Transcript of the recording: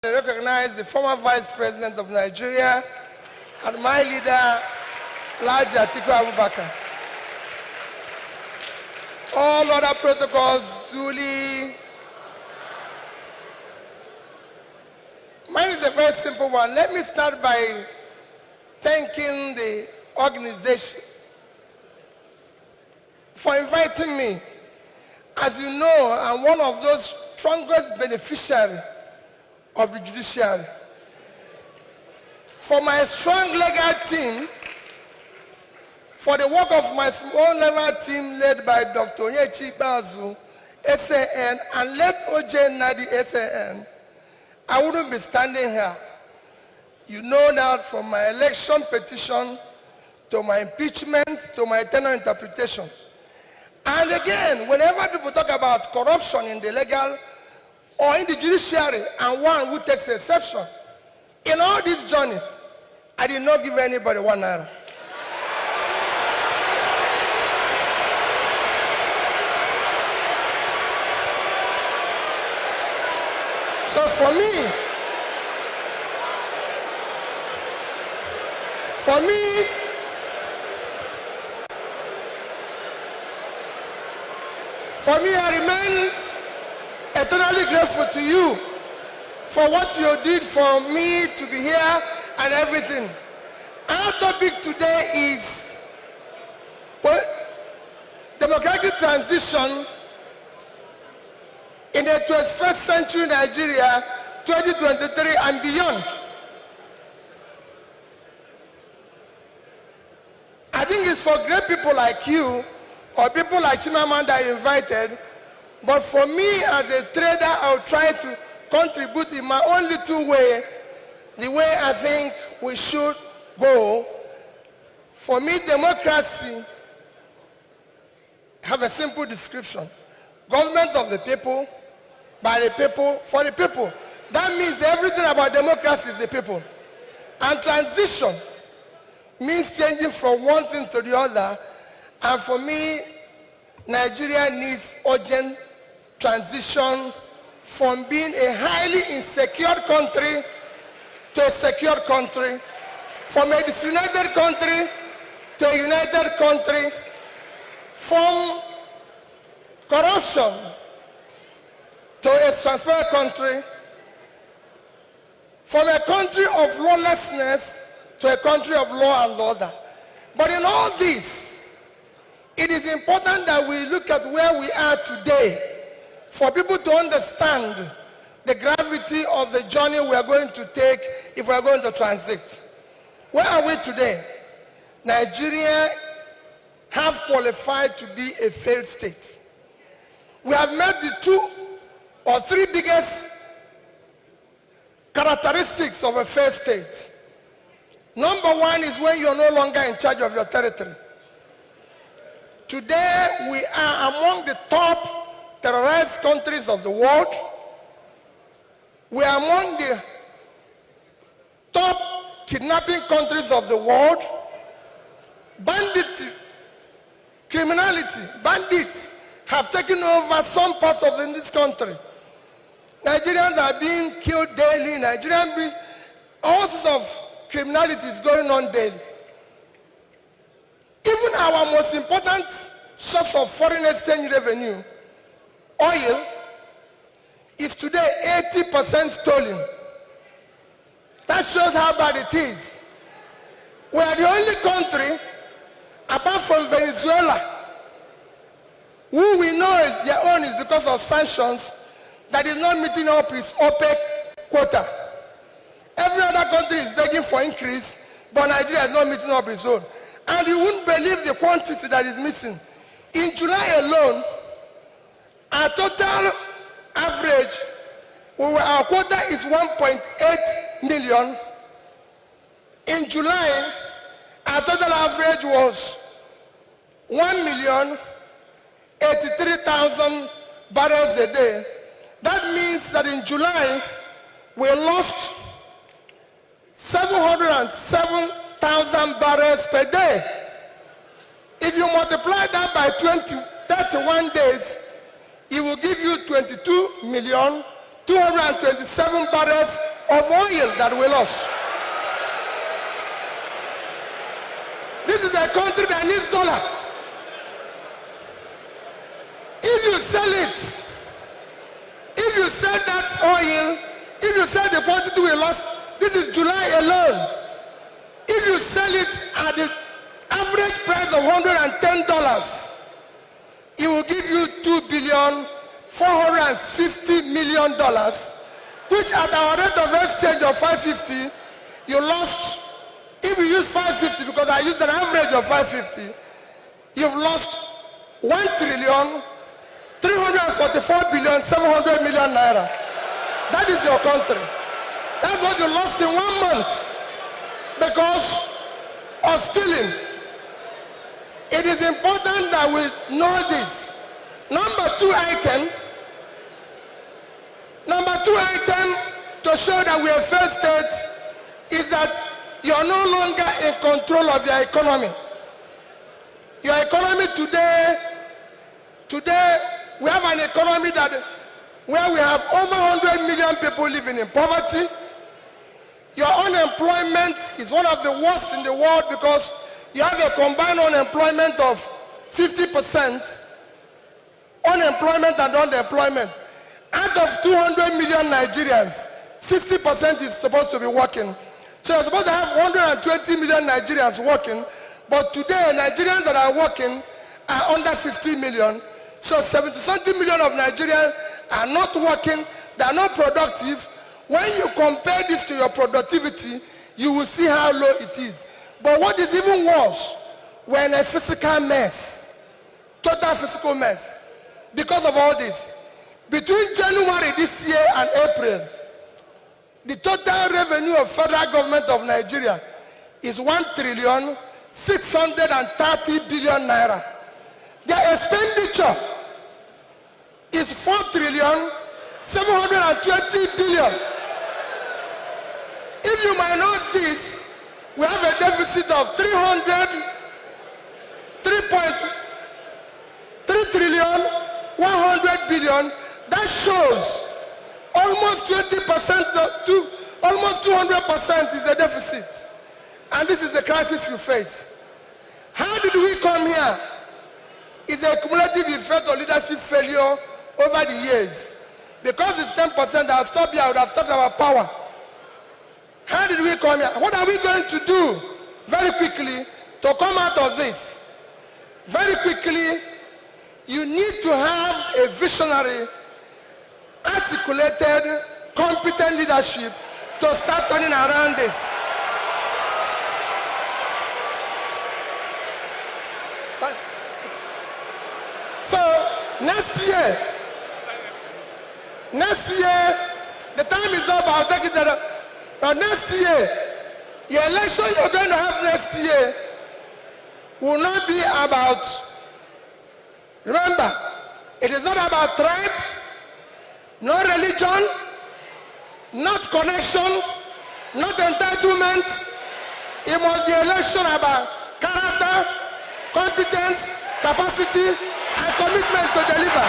I recognize the former Vice President of Nigeria and my leader, Alhaji Atiku Abubakar. All other protocols duly. Mine is a very simple one. Let me start by thanking the organization for inviting me. As you know, I'm one of those strongest beneficiaries of the judiciary. For my strong legal team, for the work of my small legal team led by Dr. Onyechi Bazu, SAN, and led OJ Nadi, SAN, I wouldn't be standing here. You know that from my election petition to my impeachment to my tenure interpretation. And again, whenever people talk about corruption in the legal or in the judiciary, and one who takes exception, in all this journey, I did not give anybody 1 naira. So for me, I remain eternally grateful to you for what you did for me to be here and everything. Our topic today is democratic transition in the 21st century Nigeria, 2023 and beyond. I think it's for great people like you or people like Chimamanda you invited, but for me as a trader, I'll try to contribute in my own little way, the way I think we should go. For me, democracy have a simple description. Government of the people, by the people, for the people. That means everything about democracy is the people. And transition means changing from one thing to the other. And for me, Nigeria needs urgent transition from being a highly insecure country to a secure country, from a disunited country to a united country, from corruption to a transparent country, from a country of lawlessness to a country of law and order. But in all this, it is important that we look at where we are today for people to understand the gravity of the journey we are going to take if we are going to transit. Where are we today? Nigeria have qualified to be a failed state. We have met the 2 or 3 biggest characteristics of a failed state. Number 1 is when you're no longer in charge of your territory. Today, we are among the top terrorized countries of the world. We are among the top kidnapping countries of the world. Banditry, criminality, bandits have taken over some parts of this country. Nigerians are being killed daily. All sorts of criminality is going on daily. Even our most important source of foreign exchange revenue, oil, is today 80% stolen. That shows how bad it is. We are the only country, apart from Venezuela, who we know is their own is because of sanctions, that is not meeting up its OPEC quota. Every other country is begging for increase, but Nigeria is not meeting up its own. And you wouldn't believe the quantity that is missing. In July alone, our total average, our quota is 1.8 million. In July, our total average was 1,083,000 barrels a day. That means that in July, we lost 707,000 barrels per day. If you multiply that by 31 days, it will give you 22,227 barrels of oil that we lost. This is a country that needs dollar. If you sell it, if you sell that oil, if you sell the quantity we lost, this is July alone. If you sell it at the average price of $110, it will give you $2,450,000,000, which at our rate of exchange of 550, you lost. If you use 550, because I used an average of 550, you've lost 1,344,700,000,000 naira. That is your country. That's what you lost in 1 month because of stealing. It is important that we know this. Number two item to show that we are failed state is that you are no longer in control of your economy. Your economy today, we have an economy where we have over 100 million people living in poverty. Your unemployment is one of the worst in the world because you have a combined unemployment of 50%, unemployment and underemployment. Out of 200 million Nigerians, 60% is supposed to be working. So you're supposed to have 120 million Nigerians working, but today Nigerians that are working are under 50 million. So 70-something million of Nigerians are not working, they are not productive. When you compare this to your productivity, you will see how low it is. But what is even worse, we're in a physical mess, total physical mess, because of all this. Between January this year and April, the total revenue of federal government of Nigeria is 1,630,000,000,000 naira. Their expenditure is 4,720,000,000,000. If you minus this, we have a deficit of 3,100,000,000,000. That shows almost 20% to almost 200% is the deficit. And this is the crisis you face. How did we come here? It's a cumulative effect of leadership failure over the years. Because it's 10%, I'll stop here, I would have talked about power. How did we come here? What are we going to do very quickly to come out of this? Very quickly, you need to have a visionary, articulated, competent leadership to start turning around this. So next year, the time is up, I'll take it there. Now next year, the election you're going to have next year will not be about, remember, it is not about tribe, no religion, not connection, not entitlement. It must be election about character, competence, capacity, and commitment to deliver.